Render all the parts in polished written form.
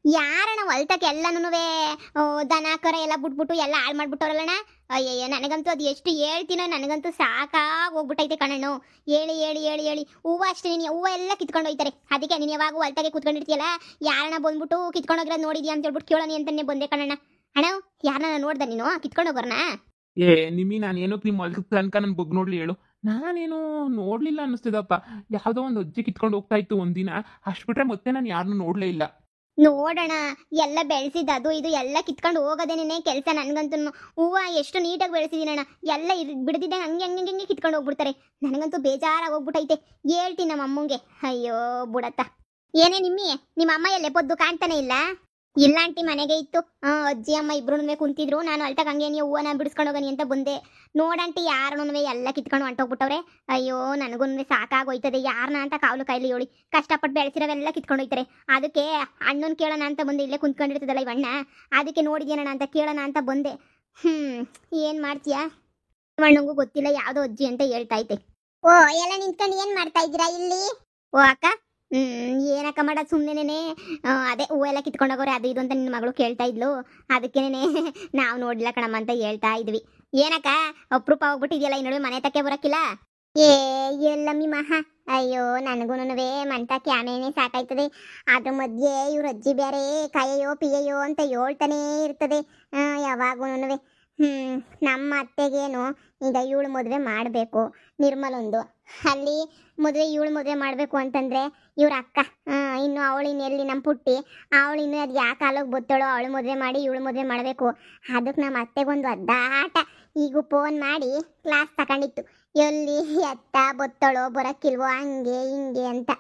ಯಾರಣ್ಣ ಹೊಲ್ತಕ್ಕೆ ಎಲ್ಲನೂವೆ ದನ ಕರ ಎಲ್ಲ ಬಿಟ್ಬಿಟ್ಟು ಎಲ್ಲ ಹಾಳು ಮಾಡ್ಬಿಟ್ಟವ್ರಲ್ಲಣ್ಣ. ಅಯ್ಯಯ್ಯ ನನಗಂತೂ ಅದು ಎಷ್ಟು ಹೇಳ್ತೀನೋ ನನಗಂತೂ ಸಾಕಾಗಿ ಹೋಗ್ಬಿಟ್ಟೈತೆ ಕಣ್ಣು. ಹೇಳಿ ಹೇಳಿ ಹೇಳಿ ಹೇಳಿ ಹೂವು ಅಷ್ಟೇ, ನೀನು ಹೂವು ಎಲ್ಲ ಕಿತ್ಕೊಂಡು ಹೋಯ್ತಾರೆ. ಅದಕ್ಕೆ ನೀನು ಯಾವಾಗ ಹೊಲ್ತಾಗೆ ಕೂತ್ಕೊಂಡಿರ್ತೀಯಲ್ಲ, ಯಾರಣ್ಣ ಬಂದ್ಬಿಟ್ಟು ಕಿತ್ಕೊಂಡು ಹೋಗಿರೋದು ನೋಡಿದ್ಯಾ ಅಂತ ಹೇಳ್ಬಿಟ್ಟು ಕೇಳೋನಿ ಅಂತಾನೆ ಬಂದೆ ಕಣ್ಣಣ್ಣ. ಅಣ್ಣ ಯಾರನ್ನ ನೋಡ್ದ ನೀನು ಕಿತ್ಕೊಂಡು ಹೋಗೋರ್ನ? ಏ ನಿಮ್ಮಿ ನಾನೇನೋ ನಿಮ್ಮ ಹೊಲದ ತನಕ ನನ್ ಬಗ್ ನೋಡ್ಲಿ ಹೇಳು. ನಾನೇನು ನೋಡ್ಲಿಲ್ಲ ಅನ್ನಿಸ್ತದಪ್ಪ. ಯಾವ್ದೋ ಒಂದು ಅಜ್ಜಿ ಕಿತ್ಕೊಂಡು ಹೋಗ್ತಾ ಇತ್ತು ಒಂದಿನ, ಅಷ್ಟು ಬಿಟ್ರೆ ಮತ್ತೆ ನಾನು ಯಾರನ್ನೂ ನೋಡ್ಲೇ ಇಲ್ಲ. ನೋಡೋಣ, ಎಲ್ಲ ಬೆಳೆಸಿದ ಅದು ಇದು ಎಲ್ಲ ಕಿತ್ಕೊಂಡು ಹೋಗೋದೇನೇ ಕೆಲಸ ನನ್ಗಂತೂ. ಹೂವು ಎಷ್ಟು ನೀಟಾಗಿ ಬೆಳೆಸಿದೀನಣ್ಣ, ಎಲ್ಲ ಬಿಡದಿದ್ದೆ ಹಂಗೆ ಹಂಗೆ ಹಂಗೆ ಕಿತ್ಕೊಂಡು ಹೋಗ್ಬಿಡ್ತಾರೆ. ನನಗಂತೂ ಬೇಜಾರಾಗಿ ಹೋಗ್ಬಿಟ್ಟೈತೆ. ಹೇಳ್ತೀನಿ ನಮ್ಮ ಅಮ್ಮಂಗೆ. ಅಯ್ಯೋ ಬುಡತ್ತ. ಏನೇ ನಿಮ್ಮಿ, ನಿಮ್ಮ ಅಮ್ಮ ಎಲ್ಲೇ ಪೊದ್ದು ಕಾಣ್ತಾನೆ ಇಲ್ಲ? ಇಲ್ಲ ಆಂಟಿ, ಮನೆಗೆ ಇತ್ತು. ಅಜ್ಜಿ ಅಮ್ಮ ಇಬ್ರು ಕುಂತಿದ್ರು. ನಾನು ಅಲ್ಟಾಗ ಹಂಗೆ ನೀವು ಹೂವನ ಬಿಡಿಸ್ಕೊಂಡು ಹೋಗನಿ ಅಂತ ಬಂದೆ. ನೋಡಂಟಿ ಯಾರನ್ನೂ ಎಲ್ಲ ಕಿತ್ಕೊಂಡು ಹೊಂಟೋಗ್ಬಿಟ್ಟವ್ರೆ. ಅಯ್ಯೋ ನನಗೂ ಸಾಕಾಗೋಯ್ತದೆ. ಯಾರನ್ನ ಅಂತ ಕಾವಲು ಕಾಯಿಲಿ ಹೇಳಿ, ಕಷ್ಟಪಟ್ಟು ಬೆಳೆಸಿರೋವೆಲ್ಲ ಕಿತ್ಕೊಂಡು ಹೋಯ್ತಾರೆ. ಅದಕ್ಕೆ ಅಣ್ಣನ ಕೇಳೋಣ ಅಂತ ಬಂದೆ. ಇಲ್ಲೇ ಕುಂತ್ಕೊಂಡಿರ್ತದಲ್ಲ ಇವಣ್ಣ, ಅದಕ್ಕೆ ನೋಡಿದ್ಯಣ್ಣ ಅಂತ ಕೇಳೋಣ ಅಂತ ಬಂದೆ. ಏನು ಮಾಡ್ತೀಯಾ? ಅಣ್ಣಂಗೂ ಗೊತ್ತಿಲ್ಲ, ಯಾವುದೋ ಅಜ್ಜಿ ಅಂತ ಹೇಳ್ತಾ ಐತೆ. ಓ ಎಲ್ಲ ನಿಂತ್ಕೊಂಡು ಏನು ಮಾಡ್ತಾ ಇದ್ದೀರಾ ಇಲ್ಲಿ? ಓ ಅಕ್ಕ, ಏನಕ್ಕ ಮಾಡೋದು ಸುಮ್ಮನೆ. ಅದೇ ಹೂವೆಲ್ಲ ಕಿತ್ಕೊಂಡೋಗೋರೆ ಅದು ಇದು ಅಂತ ನಿನ್ನ ಮಗಳು ಕೇಳ್ತಾ ಇದ್ಲು. ಅದಕ್ಕೇನೆ ನಾವು ನೋಡಿಲ್ಲ ಕಣಮ್ಮ ಅಂತ ಹೇಳ್ತಾ ಇದ್ವಿ. ಏನಕ್ಕ ಅಪ್ರೂಪ ಹೋಗ್ಬಿಟ್ಟಿದ್ಯಲ್ಲ, ಈ ನಡುವೆ ಮನೆ ತಕ್ಕೆ ಬರೋಕ್ಕಿಲ್ಲ? ಏ ಎಲ್ಲಮ್ಮಿ ಮಹಾ, ಅಯ್ಯೋ ನನಗೂನುವೆ ಮಂಟ ಕ್ಯಾನೇನೆ ಸಾಕಾಯ್ತದೆ. ಅದ್ರ ಮಧ್ಯೆ ಇವ್ರ ಅಜ್ಜಿ ಬೇರೆ ಕೈಯೋ ಪಿಯೋ ಅಂತ ಹೇಳ್ತಾನೇ ಇರ್ತದೆ ಯಾವಾಗೂನುವೆ. ನಮ್ಮ ಅತ್ತೆಗೇನು ಈಗ ಇವಳು ಮದುವೆ ಮಾಡಬೇಕು, ನಿರ್ಮಲೊಂದು. ಅಲ್ಲಿ ಇವಳು ಮದುವೆ ಮಾಡಬೇಕು ಅಂತಂದರೆ ಇವ್ರ ಅಕ್ಕ ಇನ್ನು ಅವಳಿನ್ನು ಎಲ್ಲಿ ನಮ್ಮ ಪುಟ್ಟಿ, ಅವಳಿನ್ನು ಅದು ಯಾಕೆ ಕಾಲಕ್ಕೆ ಬತ್ತಳೋ, ಅವಳು ಮದುವೆ ಮಾಡಿ ಇವಳು ಮದುವೆ ಮಾಡಬೇಕು. ಅದಕ್ಕೆ ನಮ್ಮ ಅತ್ತೆಗೊಂದು ಅಡ್ಡಾಟ. ಈಗ ಫೋನ್ ಮಾಡಿ ಕ್ಲಾಸ್ ತಗೊಂಡಿತ್ತು, ಎಲ್ಲಿ ಎತ್ತ ಬತ್ತಳೋ ಬರೋಕ್ಕಿಲ್ವೋ ಹಂಗೆ ಹಿಂಗೆ ಅಂತ.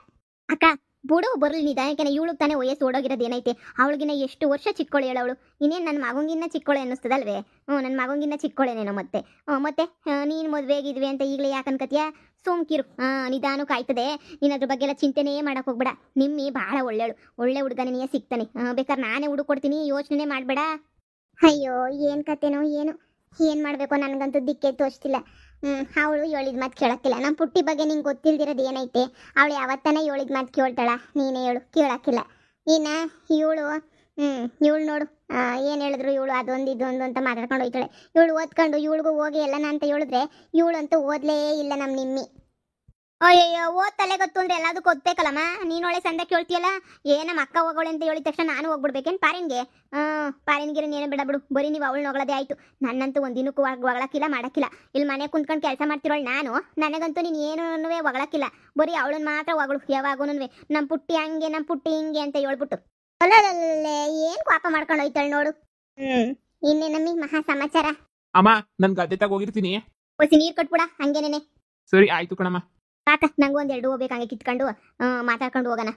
ಅಕ್ಕ ಬಿಡು ಬರಲಿ ನಿಧಾನಕ್ಕೆ, ಇವಳು ತಾನೇ ವಯಸ್ಸು ಓಡೋಗಿರೋದು ಏನೈತೆ. ಅವಳಿಗಿನ್ನ ಎಷ್ಟು ವರ್ಷ ಚಿಕ್ಕೋಳು ಹೇಳವಳು. ಇನ್ನೇನು ನನ್ನ ಮಗಂಗಿನ್ನ ಚಿಕ್ಕೋಳೆ ಅನ್ನಿಸ್ತದಲ್ವೇ? ನನ್ನ ಮಗಂಗಿನ್ನ ಚಿಕ್ಕೋಳೇನೇನೋ ಮತ್ತೆ. ಮತ್ತೆ ನೀನು ಮದುವೆಗಿದ್ವಿ ಅಂತ ಈಗಲೇ ಯಾಕೆ ಅನ್ಕತ್ಯಾ? ಸೋಂಕಿರು, ನಿಧಾನಕ್ಕೆ ಆಯ್ತದೆ. ನೀನು ಅದ್ರ ಬಗ್ಗೆ ಎಲ್ಲ ಚಿಂತೆನೇ ಮಾಡಕ್ಕೆ ಹೋಗ್ಬೇಡ. ನಿಮ್ಮಿ ಭಾಳ ಒಳ್ಳೆ ಹುಡುಗನೇ ಸಿಗ್ತಾನೆ. ಬೇಕಾದ್ರೆ ನಾನೇ ಹುಡುಕೊಡ್ತೀನಿ, ಯೋಚನೆ ಮಾಡಬೇಡ. ಅಯ್ಯೋ ಏನು ಕತೆನೋ ಏನು ಮಾಡಬೇಕು ನನಗಂತೂ ದಿಕ್ಕೇ ತೋಚ್ತಿಲ್ಲ. ಅವಳು ಹೇಳಿದ ಮಾತು ಕೇಳಕ್ಕಿಲ್ಲ. ನಮ್ಮ ಪುಟ್ಟಿ ಬಗ್ಗೆ ನಿಂಗೆ ಗೊತ್ತಿಲ್ದಿರೋದು ಏನೈತೆ? ಅವಳು ಯಾವತ್ತನ ಹೇಳಿದ ಮಾತು ಕೇಳ್ತಾಳ? ನೀನೇ ಹೇಳು, ಕೇಳಕ್ಕಿಲ್ಲ. ಇನ್ನು ಇವಳು ನೋಡು, ಏನು ಹೇಳಿದ್ರು ಇವಳು ಅದೊಂದು ಇದೊಂದು ಅಂತ ಮಾತಾಡ್ಕೊಂಡು ಹೋಯ್ತಾಳೆ. ಇವಳು ಓದ್ಕೊಂಡು ಇವಳಿಗೂ ಹೋಗಿ ಎಲ್ಲನ ಅಂತ ಹೇಳಿದ್ರೆ ಇವಳಂತೂ ಓದಲೇ ಇಲ್ಲ ನಮ್ಮ ನಿಮ್ಮಿ. ಅಯ್ಯಯ್ಯೋ ಓದ್ ತಲೆ ಗೊತ್ತು ಅಂದ್ರೆ ಎಲ್ಲದಕ್ಕೂ ಓದ್ಬೇಕಲ್ಲಮ್ಮ. ನೀನು ಒಳ್ಳೆ ಸಂದೆ ಕೇಳ್ತೀಯಲ್ಲ. ನಮ್ಮ ಅಕ್ಕ ಹೋಗೋಳೆ ಅಂತ ಹೇಳಿದ ತಕ್ಷಣ ನಾನು ಹೋಗ್ಬಿಡ್ಬೇಕೇನು ಪಾರಿನ್ಗೆ? ಪಾರಿನ್ಗಿರ ನೀನು ಬಿಡು. ಬರೀ ನೀವು ಅವಳು ನೋಗಳದೇ ಆಯಿತು. ನನ್ನಂತೂ ಒಂದಿನಕ್ಕೂ ಹೊಗಳಕ್ಕಿಲ್ಲ ಮಾಡಕ್ಕಿಲ್ಲ. ಇಲ್ಲಿ ಮನೆ ಕುಂತ್ಕೊಂಡು ಕೆಲಸ ಮಾಡ್ತಿರೋಳು ನಾನು. ನನಗಂತೂ ನೀನು ಏನೂ ಹೊಗಳಕ್ಕಿಲ್ಲ. ಬರೀ ಅವಳನ್ನ ಮಾತ್ರ ಹೊಗಳು ಯಾವಾಗೂ. ನಮ್ಮ ಪುಟ್ಟಿ ಹಂಗೆ, ನಮ್ಮ ಪುಟ್ಟಿ ಹಿಂಗೆ ಅಂತ ಹೇಳ್ಬಿಟ್ಟು ಅಲ್ಲೇ ಏನು ಪಾಪ ಮಾಡ್ಕೊಂಡು ಹೋಯ್ತಾಳೆ ನೋಡು. ಇನ್ನೇನಮ್ಮಿ ಮಹಾ ಸಮಾಚಾರ? ಅಮ್ಮ ನನ್ ಗದ್ದೆ ತಗೋಗಿರ್ತೀನಿ. ಹೊಸಿ ನೀರು ಕಟ್ಬಿಡ ಹಂಗೇನೇನೆ. ಸರಿ ಆಯ್ತು ಕಣಮ್ಮ. ಸಾಕ, ನಂಗೂ ಒಂದೆರಡು ಹೋಗ್ಬೇಕು, ಹಂಗೆ ಕಿತ್ಕೊಂಡು ಮಾತಾಡ್ಕೊಂಡು ಹೋಗೋಣ.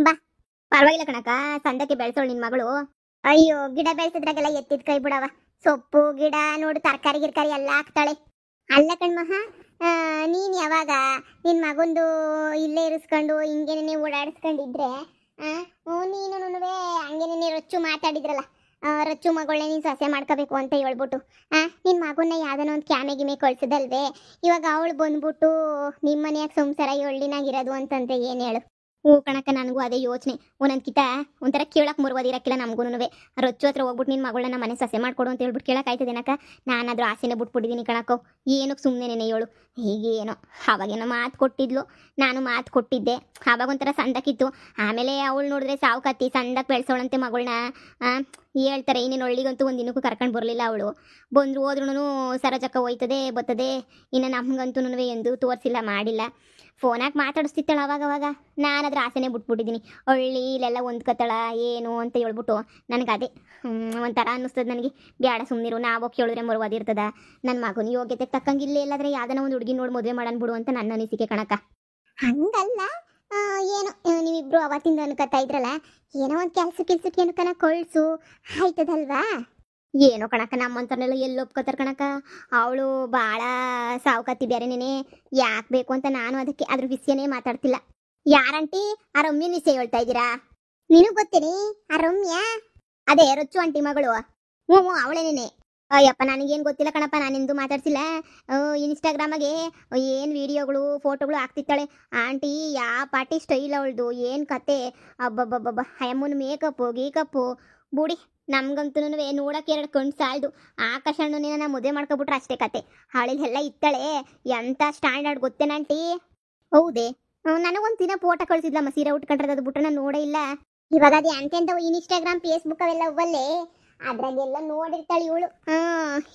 ಬಾ. ಪರವಾಗಿಲ್ಲ ಕಣಕ್ಕ, ಸಂದಕ್ಕೆ ಬೆಳೆಸೋಳು ನಿನ್ನ ಮಗಳು. ಅಯ್ಯೋ ಗಿಡ ಬೆಳೆಸಿದ್ರಾಗೆಲ್ಲ ಎತ್ತಿದ ಕೈ ಬಿಡವ. ಸೊಪ್ಪು ಗಿಡ ನೋಡು, ತರಕಾರಿ ಗಿರ್ಕಾರಿ ಎಲ್ಲ ಹಾಕ್ತಾಳೆ. ಅಲ್ಲ ಕಣ್ಮಹ, ನೀನು ಯಾವಾಗ ನಿನ್ನ ಮಗಂದು ಇಲ್ಲೇ ಇರಿಸ್ಕೊಂಡು ಹಿಂಗೇನೇ ಓಡಾಡಿಸ್ಕೊಂಡಿದ್ರೆ ನೀನು ಹಂಗೇನೇ ರೊಚ್ಚು ಮಾತಾಡಿದ್ರಲ್ಲ, ರೊಚ್ಚು ಮಗಳನ್ನ ನೀನು ಸೊಸೆ ಮಾಡ್ಕೋಬೇಕು ಅಂತ ಹೇಳ್ಬಿಟ್ಟು ನಿನ್ನ ಮಗನ್ನ ಯಾವ್ದನ ಒಂದು ಕ್ಯಾಮೆ ಗಿಮೆ ಕಳ್ಸೋದಲ್ವೇ? ಇವಾಗ ಅವಳು ಬಂದ್ಬಿಟ್ಟು ನಿಮ್ಮ ಮನೆಯಾಗ ಸಂಸಾರ ಒಳ್ಳಿನಾಗಿರೋದು ಅಂತಂದ್ರೆ ಏನು ಹೇಳು? ಕಣಕ್ಕ, ನನಗೂ ಅದೇ ಯೋಚನೆ. ಒಂದೊಂದ್ಕಿತ ಒಂಥರ ಕೇಳಕ್ಕೆ ಮುರುಗೋದಿರಕ್ಕಿಲ್ಲ ನಮಗೂ. ರೊಚ್ಚು ಹತ್ರ ಹೋಗ್ಬಿಟ್ಟು ನಿನ್ನ ಮಗಳನ್ನ ಮನೆ ಸೊಸೆ ಮಾಡ್ಕೊಡು ಅಂತ ಹೇಳ್ಬಿಟ್ಟು ಕೇಳೋಕ್ಕಾಯ್ತದೇನಕ್ಕ? ನಾನಾದ್ರೂ ಆಸೆನೇ ಬಿಟ್ಬಿಟ್ಟಿದ್ದೀನಿ ಕಣಕ್ಕೋ. ಏನಕ್ಕೆ ಸುಮ್ಮನೆ ಹೇಳು? ಹೀಗೇನೋ ಅವಾಗೇನೋ ಮಾತು ಕೊಟ್ಟಿದ್ಲು, ನಾನು ಮಾತು ಕೊಟ್ಟಿದ್ದೆ. ಆವಾಗ ಒಂಥರ ಸಂದಕ್ಕಿತ್ತು. ಆಮೇಲೆ ಅವಳು ನೋಡಿದ್ರೆ ಸಾವುಕತ್ತಿ ಸಂದಕ್ಕೆ ಬೆಳೆಸೋಳಂತೆ ಮಗಳನ್ನ ಹೇಳ್ತಾರೆ. ಇನ್ನೇನು ಒಳ್ಳಿಗಂತೂ ಒಂದು ದಿನಕ್ಕೂ ಕರ್ಕೊಂಡು ಬರಲಿಲ್ಲ ಅವಳು. ಬಂದರು ಹೋದ್ರೂ ಸರಜಕ್ಕ ಹೋಯ್ತದೆ ಬರ್ತದೆ. ಇನ್ನು ನಮಗಂತೂ ಎಂದು ತೋರಿಸಿಲ್ಲ, ಮಾಡಿಲ್ಲ. ಫೋನಾಗಿ ಮಾತಾಡಿಸ್ತಿತ್ತಾಳ ಅವಾಗವಾಗ. ನಾನದ್ರ ಆಸೆನೇ ಬಿಟ್ಬಿಟ್ಟಿದ್ದೀನಿ. ಹಳ್ಳಿ ಇಲ್ಲೆಲ್ಲ ಹೊಂದ್ಕೊತಾಳ ಏನು ಅಂತ ಹೇಳ್ಬಿಟ್ಟು ನನಗೆ ಅದೇ ಒಂಥರ ಅನ್ನಿಸ್ತದೆ ನನಗೆ. ಬೇಡ ಸುಮ್ಮನಿರು, ನಾವು ಕೇಳಿದ್ರೆ ಮರುವಾದಿರ್ತದ. ನನ್ನ ಮಗನ ಯೋಗ್ಯತೆ ತಕ್ಕಂಗಿಲ್ಲ, ಇಲ್ಲಾದ್ರೆ ಯಾವ್ದನ ಒಂದು ಹುಡುಗಿ ನೋಡಿ ಮದುವೆ ಮಾಡೋಣ ಬಿಡು ಅಂತ ನನ್ನ ಅನಿಸಿಕೆ ಕಣಕ್ಕ. ಹಂಗಲ್ಲ, ಏನೋ ನೀವಿಬ್ರು ಅವತ್ತಿಂದ ಅನ್ಕೋತಾ ಇದ್ರಲ್ಲ, ಏನೋ ಒಂದು ಕೆಲ್ಸಕ್ಕೆ ಏನಕ್ಕನ ಕಳ್ಸು ಆಯ್ತದಲ್ವಾ? ಏನೋ ಕಣಕ್ಕ, ನಮ್ಮಂತರ್ನೆಲ್ಲ ಎಲ್ಲಿ ಒಪ್ಕೋತಾರ ಕಣಕ್ಕ. ಅವಳು ಭಾಳ ಸಾವುಕತ್ತಿ ಬೇರೆನೇ. ಯಾಕೆ ಬೇಕು ಅಂತ ನಾನು ಅದಕ್ಕೆ ಅದ್ರ ವಿಷಯನೇ ಮಾತಾಡ್ತಿಲ್ಲ. ಯಾರಂಟಿ? ಆ ರಮ್ಯನ ವಿಷಯ ಹೇಳ್ತಾ ಇದ್ದೀರಾ? ನಿನಗೆ ಗೊತ್ತೇನಿ ಆ ರಮ್ಯ? ಅದೇ ರೊಚ್ಚು ಆಂಟಿ ಮಗಳು. ಹ್ಞೂ ಅವಳೇನೇನೆ. ಅಯ್ಯಪ್ಪ ನನಗೇನು ಗೊತ್ತಿಲ್ಲ ಕಣಪ್ಪ, ನಾನೆಂದು ಮಾತಾಡ್ಸಿಲ್ಲ. ಇನ್ಸ್ಟಾಗ್ರಾಮಾಗೆ ಏನು ವಿಡಿಯೋಗಳು ಫೋಟೋಗಳು ಹಾಕ್ತಿತ್ತಾಳೆ ಆಂಟಿ. ಯಾವ ಪಾರ್ಟಿ ಸ್ಟೈಲ್ ಅವಳ್ದು, ಏನು ಕತೆ. ಅಬ್ಬಬ್ಬಬ್ಬಬ್ಬ, ಅಮ್ಮನ ಮೇಕಪ್ಪು ಗೀಕಪ್ಪು ಬುಡಿ. ನಮ್ಗಂತೂ ನೋಡಕ್ಕೆ ಎರಡು ಕಣ್ಣು ಸಾಲದು. ಆಕಾಶ ಅಣ್ಣನೇನ ಮದುವೆ ಮಾಡ್ಕೊಬಿಟ್ರೆ ಅಷ್ಟೇ ಕತೆ. ಅವಳೆಲ್ಲ ಇತ್ತಾಳೆ ಎಂಥ ಸ್ಟ್ಯಾಂಡರ್ಡ್ ಗೊತ್ತೇನಂಟಿ. ಹೌದೇ? ನನಗೊಂದು ದಿನ ಫೋಟೋ ಕಳಿಸಿದ್ಲಮ್ಮ, ಸೀರೆ ಉಟ್ಕೊಂಡ್ರೆ, ಅದು ಬಿಟ್ರೆ ನಾನು ನೋಡೇ ಇಲ್ಲ. ಇವಾಗ ಅದು ಎಂತೆಂಥವು ಇನ್ಸ್ಟಾಗ್ರಾಮ್ ಫೇಸ್ಬುಕ್ ಅವೆಲ್ಲ ಅವಲ್ಲೇ, ಅದ್ರಾಗೆಲ್ಲ ನೋಡಿರ್ತಾಳೆ ಇವಳು.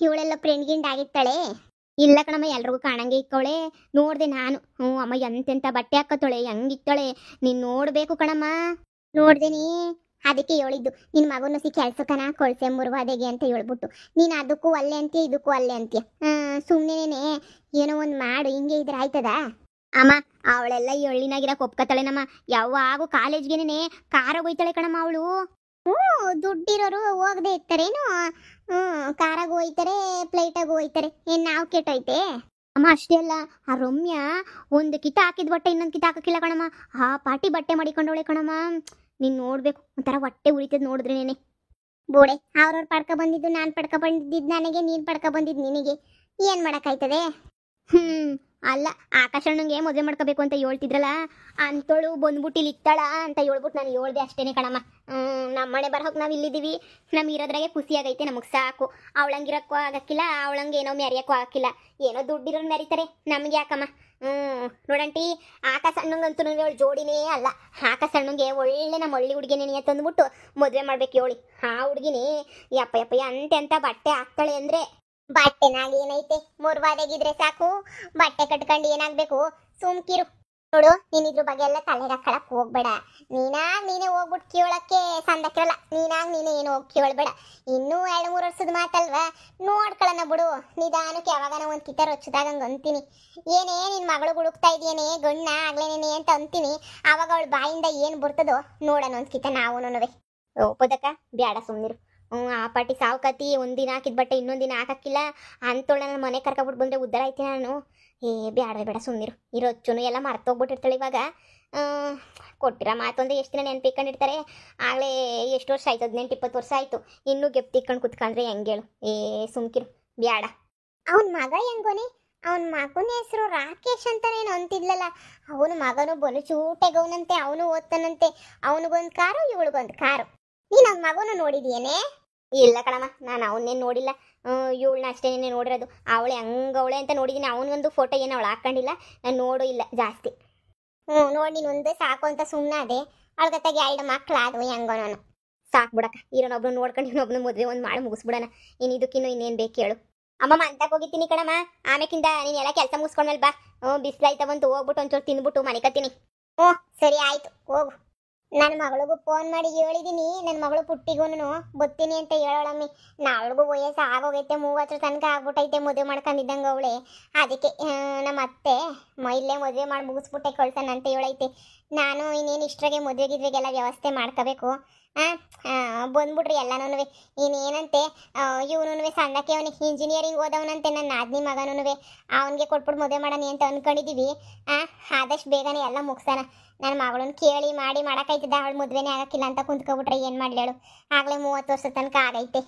ಇವಳೆಲ್ಲ ಫ್ರೆಂಡ್ ಗಿಂಡ್ ಆಗಿರ್ತಾಳೆ. ಇಲ್ಲ ಕಣಮ್ಮ, ಎಲ್ರಿಗೂ ಕಾಣಂಗೆ ಇಕ್ಕವಳೆ. ನೋಡ್ದೆ ನಾನು. ಅಮ್ಮ ಎಂತೆಂಥ ಬಟ್ಟೆ ಹಾಕತ್ತೋಳೆ, ಹೆಂಗಿತ್ತಾಳೆ. ನೀನು ನೋಡ್ಬೇಕು ಕಣಮ್ಮ. ನೋಡ್ದೇನಿ, ಅದಕ್ಕೆ ಹೇಳಿದ್ದು ನಿನ್ನ ಮಗನ ಕೆಲ್ಸಕ್ಕನ ಕೊಳ್ಸೆ ಮುರುವಾದೆಗೆ ಅಂತ ಹೇಳ್ಬಿಟ್ಟು. ನೀನು ಅದಕ್ಕೂ ಅಲ್ಲೇ ಅಂತೀಯ, ಇದಕ್ಕೂ ಅಲ್ಲೇ ಅಂತೀಯ. ಸುಮ್ಮನೆ ಏನೋ ಒಂದು ಮಾಡು, ಹಿಂಗೆ ಇದ್ರೆ ಆಯ್ತದ ಅಮ್ಮ. ಅವಳೆಲ್ಲ ಎಳ್ಳಿನಾಗಿರಕ್ಕೆ ಒಪ್ಕತ್ತಾಳೆನಮ್ಮ. ಯಾವಾಗೂ ಕಾಲೇಜ್ಗೆನೇ ಕಾರಾಗ ಹೋಯ್ತಾಳೆ ಕಣಮ್ಮ ಅವಳು. ದುಡ್ಡಿರೋರು ಹೋಗದೆ ಇರ್ತಾರೇನು? ಕಾರಾಗ ಹೋಯ್ತಾರೆ, ಫ್ಲೈಟಾಗ ಹೋಯ್ತಾರೆ. ಏನು ನಾವು ಕೆಟ್ಟೈತೆ ಅಮ್ಮ? ಅಷ್ಟೇ ಅಲ್ಲ, ಆ ರಮ್ಯಾ ಒಂದು ಕಿತ ಹಾಕಿದ ಬಟ್ಟೆ ಇನ್ನೊಂದು ಕಿತ ಹಾಕಕ್ಕಿಲ್ಲ ಕಣಮ್ಮ. ಆ ಪಾಟಿ ಬಟ್ಟೆ ಮಾಡಿಕೊಂಡವಳೆ ಕಣಮ್ಮ. ನೀನು ನೋಡ್ಬೇಕು, ಒಂಥರ ಹೊಟ್ಟೆ ಉರಿತದ ನೋಡಿದ್ರೇನೆ. ಬೋಡೆ, ಅವ್ರವ್ರು ಪಡ್ಕ ಬಂದಿದ್ದು ನಾನು ಪಡ್ಕ ಬಂದಿದ್ದು ನನಗೆ, ನೀನು ಪಡ್ಕ ಬಂದಿದ್ದು ನಿನಗೆ. ಏನು ಮಾಡೋಕ್ಕಾಯ್ತದೆ? ಅಲ್ಲ, ಆಕಾಶಣ್ಣಂಗೆ ಮದುವೆ ಮಾಡ್ಕೋಬೇಕು ಅಂತ ಹೇಳ್ತಿದ್ರಲ್ಲ, ಅಂತೋಳು ಬಂದ್ಬಿಟ್ಟು ಇಲ್ಲಿ ಇತ್ತಾಳ ಅಂತ ಹೇಳ್ಬಿಟ್ಟು ನಾನು ಹೇಳ್ದೆ ಅಷ್ಟೇನೆ ಕಣಮ್ಮ. ನಮ್ಮ ಮನೆ ಬರೋಕೆ ನಾವು ಇಲ್ಲಿದ್ದೀವಿ, ನಮ್ಗೆ ಇರೋದ್ರಾಗೆ ಖುಷಿಯಾಗೈತೆ, ನಮಗೆ ಸಾಕು. ಅವಳಂಗಿರೋಕ್ಕೂ ಆಗಕ್ಕಿಲ್ಲ, ಅವಳಂಗೆ ಏನೋ ಮೆರೆಯೋಕ್ಕೂ ಆಗಕ್ಕಿಲ್ಲ. ಏನೋ ದುಡ್ಡಿರೋರು ಮೆರೀತಾರೆ, ನಮ್ಗೆ ಯಾಕಮ್ಮ. ನೋಡಂಟಿ, ಆಕಾಶ ಅಣ್ಣಂಗಂತೂ ಅವಳು ಜೋಡಿನೇ ಅಲ್ಲ. ಆಕಾಶ ಅಣ್ಣಂಗೆ ಒಳ್ಳೆ ನಮ್ಮ ಹಳ್ಳಿ ಹುಡುಗಿನೇ ತಂದ್ಬಿಟ್ಟು ಮದುವೆ ಮಾಡ್ಬೇಕು ಹೇಳಿ. ಆ ಹುಡುಗಿನೇ ಯಪ್ಪ ಯಪ್ಪ ಎಂತೆಂಥ ಬಟ್ಟೆ ಹಾಕ್ತಾಳೆ ಅಂದರೆ. ಬಟ್ಟೆನಾಗ ಏನೈತೆ, ಮುರ್ವಾದಾಗಿದ್ರೆ ಸಾಕು. ಬಟ್ಟೆ ಕಟ್ಕೊಂಡು ಏನಾಗಬೇಕು, ಸುಮ್ಕಿರು. ನೋಡು, ನೀನ್ ಇದ್ರ ಬಗ್ಗೆ ಎಲ್ಲ ತಲೆಗೆ ಹಾಕೊಳಕ್ ಹೋಗ್ಬೇಡ. ನೀನೇ ಹೋಗ್ಬಿಟ್ಟು ಕೇಳಕ್ಕೆ ಸಂದಕ್ಕಿರಲ್ಲ. ನೀನೇ ಏನು ಹೋಗಿ ಕೇಳಬೇಡ. ಇನ್ನೂ 2-3 ವರ್ಷದ ಮಾತಲ್ವಾ, ನೋಡ್ಕೊಳ್ಳೋಣ ಬಿಡು. ನಿಧಾನಕ್ಕೆ ಯಾವಾಗನ ಒಂದು ಕಿತ್ತ ರೊಚ್ಚದಾಗ ಹಂಗೆ ಅಂತೀನಿ. ಏನೇ ನಿನ್ನ ಮಗಳು ಹುಡುಕ್ತಾ ಇದೆಯೇನೆ ಗಣ್ಣ ಆಗ್ಲೇನೇನೆ ಅಂತ ಅಂತೀನಿ. ಆವಾಗ ಅವಳ ಬಾಯಿಂದ ಏನು ಬರ್ತದೋ ನೋಡೋಣ ಒಂದು ಕಿತ್ತ ನಾವುನುವೆ. ಒಪ್ಪದಕ್ಕ ಬ್ಯಾಡ, ಸುಮ್ಮನಿರು. ಆ ಪಾಟಿ ಸಾವುಕತಿ ಒಂದಿನ ಹಾಕಿದ ಬಟ್ಟೆ ಇನ್ನೊಂದಿನ ಹಾಕಕ್ಕಿಲ್ಲ ಅಂತೋಳ ನನ್ನ ಮನೆ ಕರ್ಕೊಬಿಟ್ಟು ಬಂದರೆ ಉದ್ದಾರ ಐತೆ ನಾನು. ಬ್ಯಾಡ್ರೆ ಬೇಡ, ಸುಮ್ಮನಿರು. ಇರೋ ಅಚ್ಚುನು ಎಲ್ಲ ಮರ್ತೋಗ್ಬಿಟ್ಟಿರ್ತಾಳೆ ಇವಾಗ. ಕೊಟ್ಟಿರೋ ಮಾತೊಂದು ಎಷ್ಟು ದಿನ ನೆನ್ಪಿಕೊಂಡಿರ್ತಾರೆ. ಆಗಲೇ ಎಷ್ಟು ವರ್ಷ ಆಯ್ತು, 18-20 ವರ್ಷ ಆಯಿತು. ಇನ್ನೂ ಗೆಪ್ತಿಕ್ಕೊಂಡು ಕುತ್ಕೊಂಡ್ರೆ ಹೆಂಗೇಳು. ಸುಮ್ಕಿರು, ಬ್ಯಾಡ. ಅವನ ಮಗ ಹೆಂಗೋನೆ, ಅವನ ಮಗನ ಹೆಸರು ರಾಕೇಶ್ ಅಂತಾನೇನು ಅಂತಿದ್ಲಲ್ಲ. ಅವನ ಮಗನು ಬಲು ಚೂಟೆಗವನಂತೆ, ಅವನು ಓದ್ತಾನಂತೆ. ಅವನಿಗೊಂದು ಕಾರು, ಇವಳಿಗೊಂದು ಕಾರು. ನೀನು ಅವ್ನ ಮಗನು ನೋಡಿದ್ಯೇನೆ? ಇಲ್ಲ ಕಣಮ್ಮ, ನಾನು ಅವನ್ನೇನು ನೋಡಿಲ್ಲ. ಇವಳನ್ನ ಅಷ್ಟೇ ನೋಡಿರೋದು. ಅವಳೆ ಹಂಗವಳೆ ಅಂತ ನೋಡಿದ್ದೀನಿ. ಅವನಿಗೊಂದು ಫೋಟೋ ಏನು ಅವಳು ಹಾಕೊಂಡಿಲ್ಲ, ನಾನು ನೋಡೂ ಇಲ್ಲ ಜಾಸ್ತಿ. ನೋಡಿ, ನೀನು ಒಂದೇ ಸಾಕು ಅಂತ ಸುಮ್ಮನೆ ಅದೇ. ಅವಳಗತ್ತಾಗ 2 ಮಕ್ಕಳಾದವು ಹೆಂಗೋ. ನಾನು ಸಾಕು ಬಿಡಕ್ಕ, ಇರೋನೊಬ್ನು ನೋಡ್ಕೊಂಡು ಇನ್ನೊಬ್ನು ಮದುವೆ ಒಂದು ಮಾಡಿ ಮುಗಿಸ್ಬಿಡೋಣ. ಇದಕ್ಕಿನ್ನೂ ಇನ್ನೇನು ಬೇಕು ಹೇಳು. ಅಮ್ಮಮ್ಮ ಅಂತಕ್ಕೆ ಹೋಗಿದ್ದೀನಿ ಕಣಮ್ಮ. ಆಮೇಕಿಂದ ನೀನು ಎಲ್ಲ ಕೆಲಸ ಮುಗಿಸ್ಕೊಂಡ್ಮೇಲೆ ಬಾ. ಬಿಸಿಲಾಯ್ತಾ ಬಂತು, ಹೋಗ್ಬಿಟ್ಟು ಒಂಚೂರು ತಿಂದ್ಬಿಟ್ಟು ಮನಿಕತ್ತೀನಿ. ಸರಿ ಆಯಿತು, ಹೋಗು. ನನ್ನ ಮಗಳಿಗೂ ಫೋನ್ ಮಾಡಿ ಹೇಳಿದ್ದೀನಿ. ನನ್ನ ಮಗಳು ಪುಟ್ಟಿಗೂ ಬತ್ತೀನಿ ಅಂತ ಹೇಳೋಳಮ್ಮಿ. ಅವಳಿಗೂ ವಯಸ್ಸು ಆಗೋಗೈತೆ, 30 ತನಕ ಆಗ್ಬಿಟ್ಟೈತೆ. ಮದುವೆ ಮಾಡ್ಕೊಂಡಿದ್ದಂಗೆ ಅವಳೆ. ಅದಕ್ಕೆ ನಮ್ಮ ಅತ್ತೆ ಇಲ್ಲೇ ಮದುವೆ ಮಾಡಿ ಮುಗಿಸ್ಬಿಟ್ಟೆ ಕಳ್ಸೋಣ ಅಂತ ಹೇಳೈತೆ. ನಾನು ಇನ್ನೇನು ಇಷ್ಟರಾಗೆ ಮದುವೆಗಿದ್ರಿಗೆಲ್ಲ ವ್ಯವಸ್ಥೆ ಮಾಡ್ಕೋಬೇಕು. ಬಂದ್ಬಿಟ್ರಿ ಎಲ್ಲನೂ. ಇನ್ನೇನಂತೆ ಇವನು ಸಣ್ಣಕ್ಕೆ ಅವನಿಗೆ ಇಂಜಿನಿಯರಿಂಗ್ ಓದವನಂತೆ, ನನ್ನ ನಾದಿನಿ ಮಗನೂ. ಅವನಿಗೆ ಕೊಟ್ಬಿಟ್ಟು ಮದುವೆ ಮಾಡೋಣ ಅಂತ ಅಂದ್ಕೊಂಡಿದ್ದೀವಿ. ಆದಷ್ಟು ಬೇಗನೆ ಎಲ್ಲ ಮುಗಿಸೋಣ. ನನ್ನ ಮಗಳನ್ನ ಕೇಳಿ ಮಾಡಿ ಮಾಡೋಕ್ಕಾಯ್ತದ? ಅವಳು ಮದುವೆನೇ ಆಗಕ್ಕಿಲ್ಲ ಅಂತ ಕುಂತ್ಕೊಬಿಟ್ರೆ ಏನು ಮಾಡಲೇಳು? ಆಗಲೇ 30 ವರ್ಷದ ತನಕ ಆಗೈತೆ.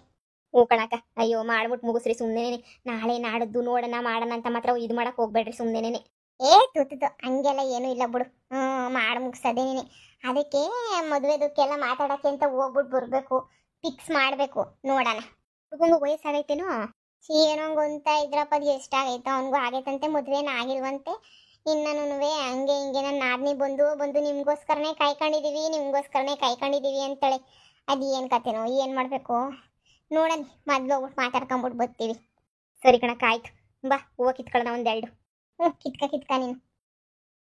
ಕಣಕ್ಕ, ಅಯ್ಯೋ ಮಾಡ್ಬಿಟ್ಟು ಮುಗಿಸ್ರಿ ಸುಮ್ಮನೆ. ನಾಳೆ ನಾಡದ್ದು ನೋಡೋಣ ಮಾಡೋಣ ಅಂತ ಮಾತ್ರ ಇದು ಮಾಡಕ್ಕೆ ಹೋಗ್ಬೇಡ್ರಿ ಸುಮ್ಮನೆ. ತುತ್ತು ಹಂಗೆಲ್ಲ ಏನೂ ಇಲ್ಲ ಬಿಡು. ಮಾಡಿ ಮುಗಿಸೋದೇನೆ. ಅದಕ್ಕೆ ಮದುವೆದಕ್ಕೆಲ್ಲ ಮಾತಾಡೋಕ್ಕೆ ಅಂತ ಹೋಗ್ಬಿಟ್ಟು ಬರಬೇಕು, ಫಿಕ್ಸ್ ಮಾಡಬೇಕು. ನೋಡೋಣ. ಹುಡುಗಂಗೂ ವಯಸ್ಸಾಗೈತೇನೋ ಏನೋ ಅಂತ ಇದ್ರಪ್ಪ. ಅದು ಎಷ್ಟಾಗೈತೋ ಅವನಿಗೂ ಆಗೈತಂತೆ, ಮದುವೆನ ಆಗಿಲ್ವಂತೆ. ಇನ್ನೂ ಹಂಗೆ ಹಿಂಗೆ ನನ್ನ ನಾದಿನಿ ಬಂದು ನಿಮಗೋಸ್ಕರನೇ ಕಾಯ್ಕೊಂಡಿದ್ದೀವಿ ಅಂತಾಳೆ. ಅದು ಏನು ಕತೆನೋ, ಏನು ಮಾಡಬೇಕು ನೋಡೋಣ. ಮೊದಲು ಹೋಗ್ಬಿಟ್ಟು ಮಾತಾಡ್ಕೊಂಬಿಟ್ಟು ಬರ್ತೀವಿ. ಸರಿ ಕಣಕ್ಕ, ಆಯ್ತು. ಬಾ, ಹೂವು ಕಿತ್ಕೊಳ್ಳೋಣ ಒಂದೆರಡು. ಕಿತ್ಕ ನೀನು.